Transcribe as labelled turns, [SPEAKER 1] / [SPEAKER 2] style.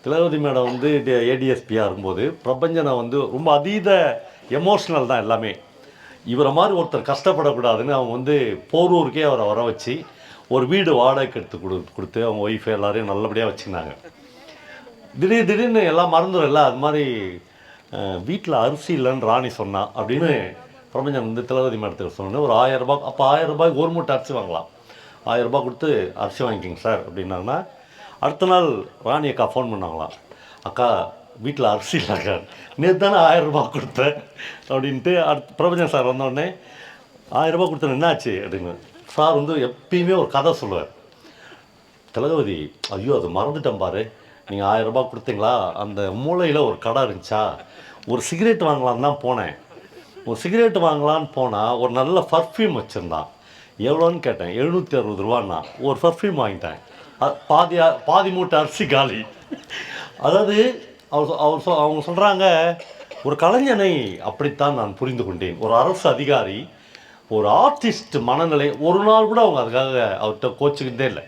[SPEAKER 1] Thilagavathi madam வந்து ஏடிஎஸ்பியாக இருக்கும்போது பிரபஞ்சனை வந்து ரொம்ப அதீத எமோஷ்னல் தான் எல்லாமே. இவரை மாதிரி ஒருத்தர் கஷ்டப்படக்கூடாதுன்னு அவங்க வந்து போரூருக்கே அவரை வர வச்சு ஒரு வீடு வாடகைக்கு எடுத்து கொடுத்து அவங்க ஒய்ஃப் எல்லாரையும் நல்லபடியாக வச்சுக்கினாங்க. திடீர்னு எல்லாம் மறந்துடும்ல, அது மாதிரி வீட்டில் அரிசி இல்லைன்னு ராணி சொன்னா அப்படின்னு பிரபஞ்சன் வந்து திலகவதி மேடத்துக்கு சொன்னோன்னு ஒரு 1000 ரூபாய், அப்போ 1000 ரூபாய்க்கு ஒரு மூட்டை அரிசி வாங்கலாம். 1000 ரூபாய் கொடுத்து அரிசி வாங்கிக்கிங்க சார் அப்படின்னாங்கன்னா, அடுத்த நாள் ராணி அக்கா ஃபோன் பண்ணாங்களாம். அக்கா வீட்டில் அரிசி இல்லைக்கா, நேற்று தானே 1000 ரூபாய் கொடுத்தேன் அப்படின்ட்டு. பிரபஞ்சன் சார் வந்தோடனே 1000 ரூபாய் கொடுத்தேன் என்னாச்சு அப்படின்னு. சார் வந்து எப்பயுமே ஒரு கதை சொல்லுவார். திலகவதி, ஐயோ அது மறந்துட்டேன் பாரு, நீங்கள் 1000 ரூபாய் கொடுத்தீங்களா, அந்த மூலையில் ஒரு கடை இருந்துச்சா, ஒரு சிகரெட் வாங்கலான்னு தான் போனேன். ஒரு சிகரெட் வாங்கலான்னு போனால் ஒரு நல்ல பர்ஃப்யூம் வச்சுருந்தான். எவ்வளோன்னு கேட்டேன். 760 ரூபான்னா ஒரு பர்ஃப்யூம் வாங்கிட்டேன். பாதி மூட்டை அரிசி காலி. அதாவது அவங்க சொல்கிறாங்க, ஒரு கலைஞனை அப்படித்தான் நான் புரிந்து கொண்டேன். ஒரு அரசு அதிகாரி, ஒரு ஆர்டிஸ்ட் மனநிலை ஒரு நாள் கூட அவங்க அதுக்காக அவர்கிட்ட கோச்சிக்கிட்டே இல்லை.